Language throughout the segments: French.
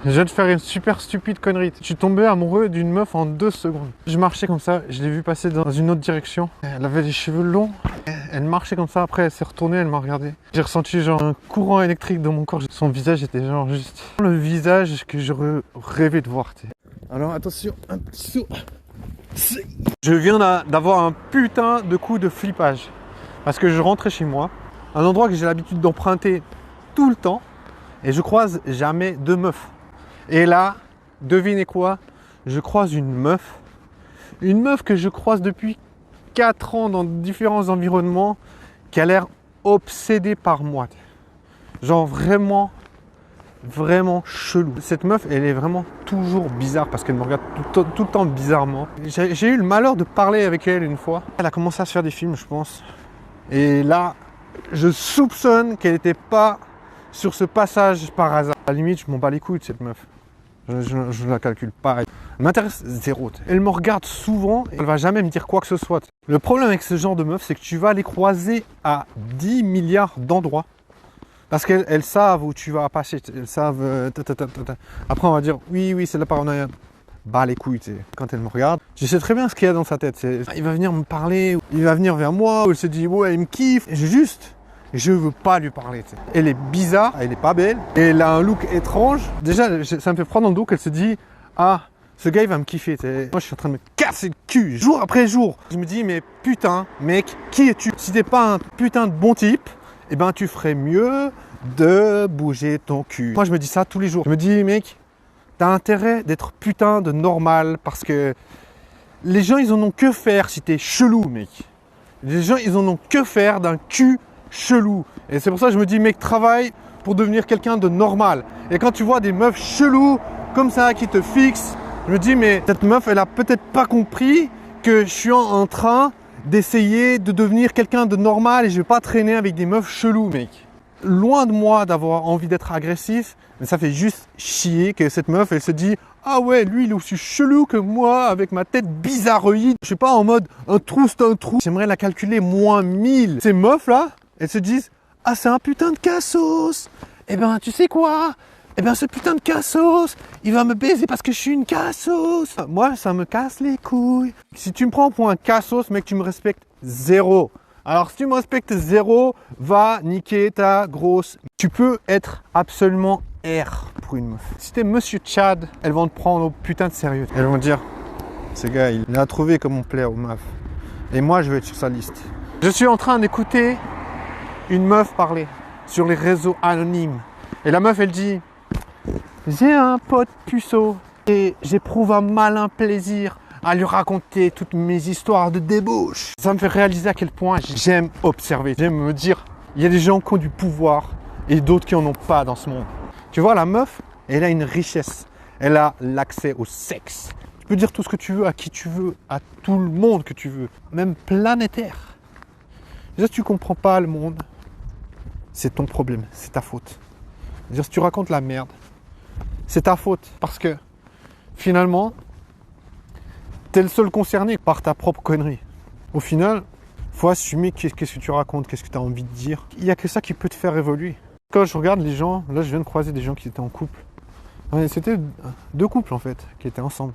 Je viens de faire une super stupide connerie. Je suis tombé amoureux d'une meuf en 2 secondes. Je marchais comme ça, je l'ai vue passer dans une autre direction. Elle avait les cheveux longs. Elle marchait comme ça, après elle s'est retournée, elle m'a regardé. J'ai ressenti genre un courant électrique dans mon corps. Son visage était genre juste le visage que j'aurais rêvé de voir. T'sais. Alors attention, attention. Je viens d'avoir un putain de coup de flippage. Parce que je rentrais chez moi, un endroit que j'ai l'habitude d'emprunter tout le temps. Et je croise jamais de meufs. Et là, devinez quoi? Je croise une meuf. Une meuf que je croise depuis 4 ans dans différents environnements, qui a l'air obsédée par moi. Genre vraiment chelou. Cette meuf, elle est vraiment toujours bizarre parce qu'elle me regarde tout le temps bizarrement. J'ai eu le malheur de parler avec elle une fois. Elle a commencé à se faire des films, je pense. Et là, je soupçonne qu'elle n'était pas sur ce passage par hasard. À la limite, je m'en bats les couilles de cette meuf. Je ne la calcule pas. Elle m'intéresse zéro. Elle me regarde souvent et elle va jamais me dire quoi que ce soit. Le problème avec ce genre de meuf, c'est que tu vas les croiser à 10 milliards d'endroits. Parce qu'elles savent où tu vas passer. Elles savent... Après, on va dire, oui, c'est la paranoïa. Bah les couilles, tu sais. Quand elle me regarde, je sais très bien ce qu'il y a dans sa tête. Il va venir me parler, il va venir vers moi, ou elle se dit, ouais, il me kiffe. Et je veux pas lui parler. T'sais. Elle est bizarre, elle est pas belle, et elle a un look étrange. Déjà, ça me fait froid dans le dos qu'elle se dit, ah, ce gars il va me kiffer. T'sais. Moi je suis en train de me casser le cul, jour après jour. Je me dis, mais putain, mec, qui es-tu? Si t'es pas un putain de bon type, eh ben tu ferais mieux de bouger ton cul. Moi je me dis ça tous les jours. Je me dis, mec, t'as intérêt d'être putain de normal, parce que les gens ils en ont que faire si t'es chelou, mec. Les gens ils en ont que faire d'un cul chelou. Et c'est pour ça que je me dis, mec, travaille pour devenir quelqu'un de normal. Et quand tu vois des meufs cheloues comme ça qui te fixent, je me dis, mais cette meuf, elle a peut-être pas compris que je suis en train d'essayer de devenir quelqu'un de normal et je vais pas traîner avec des meufs cheloues, mec. Loin de moi d'avoir envie d'être agressif, mais ça fait juste chier que cette meuf, elle se dit, ah ouais, lui, il est aussi chelou que moi, avec ma tête bizarroïde. Je suis pas en mode, un trou, c'est un trou. J'aimerais la calculer moins 1000. Ces meufs-là, elles se disent, ah, c'est un putain de cassos. Eh ben, tu sais quoi? Eh ben, ce putain de cassos, il va me baiser parce que je suis une cassos. Moi, ça me casse les couilles. Si tu me prends pour un cassos, mec, tu me respectes zéro. Alors, si tu me respectes zéro, va niquer ta grosse. Tu peux être absolument R pour une meuf. Si t'es Monsieur Chad, elles vont te prendre au putain de sérieux. Elles vont dire, ce gars, il a trouvé comment plaire aux meufs. Et moi, je vais être sur sa liste. Je suis en train d'écouter une meuf parler sur les réseaux anonymes. Et la meuf, elle dit, j'ai un pote puceau et j'éprouve un malin plaisir à lui raconter toutes mes histoires de débauche. Ça me fait réaliser à quel point j'aime observer. J'aime me dire, il y a des gens qui ont du pouvoir et d'autres qui n'en ont pas dans ce monde. Tu vois, la meuf, elle a une richesse. Elle a l'accès au sexe. Tu peux dire tout ce que tu veux, à qui tu veux, à tout le monde que tu veux, même planétaire. Déjà, si tu ne comprends pas le monde, c'est ton problème, c'est ta faute. C'est-à-dire, si tu racontes la merde, c'est ta faute. Parce que, finalement, t'es le seul concerné par ta propre connerie. Au final, il faut assumer qu'est-ce que tu racontes, qu'est-ce que tu as envie de dire. Il n'y a que ça qui peut te faire évoluer. Quand je regarde les gens, là, je viens de croiser des gens qui étaient en couple. C'était 2 couples, en fait, qui étaient ensemble.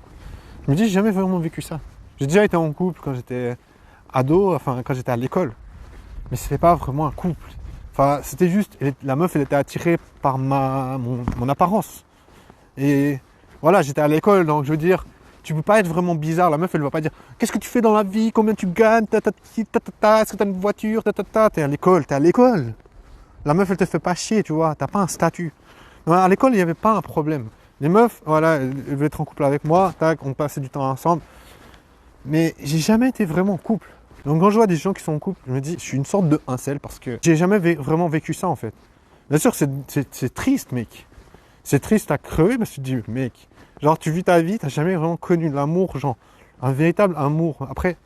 Je me dis, j'ai jamais vraiment vécu ça. J'ai déjà été en couple quand j'étais ado, enfin, quand j'étais à l'école. Mais c'était pas vraiment un couple. Enfin, c'était juste, la meuf, elle était attirée par mon apparence. Et voilà, j'étais à l'école, donc je veux dire, tu peux pas être vraiment bizarre. La meuf, elle va pas dire, qu'est-ce que tu fais dans la vie, combien tu gagnes, est-ce que t'as une voiture, T'es à l'école. La meuf, elle te fait pas chier, tu vois, t'as pas un statut. Donc, à l'école, il n'y avait pas un problème. Les meufs, voilà, elles veulent être en couple avec moi, tac, on passait du temps ensemble. Mais j'ai jamais été vraiment en couple. Donc quand je vois des gens qui sont en couple, je me dis, je suis une sorte de incel parce que j'ai jamais vraiment vécu ça en fait. Bien sûr, c'est triste, mec. C'est triste à crever parce que tu te dis, mec, genre tu vis ta vie, t'as jamais vraiment connu l'amour, genre un véritable amour. Après,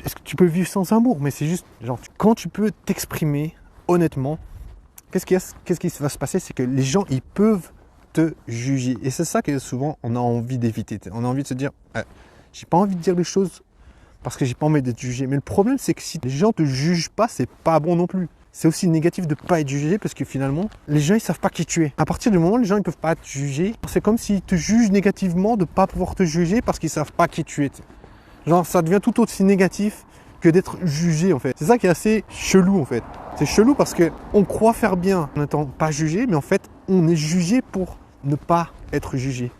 est-ce que tu peux vivre sans amour? Mais c'est juste, genre, quand tu peux t'exprimer honnêtement, qu'est-ce qui va se passer? C'est que les gens, ils peuvent te juger. Et c'est ça que souvent, on a envie d'éviter. On a envie de se dire, j'ai pas envie de dire les choses parce que j'ai pas envie d'être jugé. Mais le problème, c'est que si les gens te jugent pas, c'est pas bon non plus. c'est aussi négatif de ne pas être jugé parce que finalement, les gens, ils savent pas qui tu es. À partir du moment où les gens, ils peuvent pas te juger, c'est comme s'ils te jugent négativement de ne pas pouvoir te juger parce qu'ils savent pas qui tu es. Genre, ça devient tout aussi négatif que d'être jugé, en fait. C'est ça qui est assez chelou, en fait. C'est chelou parce qu'on croit faire bien en n'étant pas jugé, mais en fait, on est jugé pour ne pas être jugé.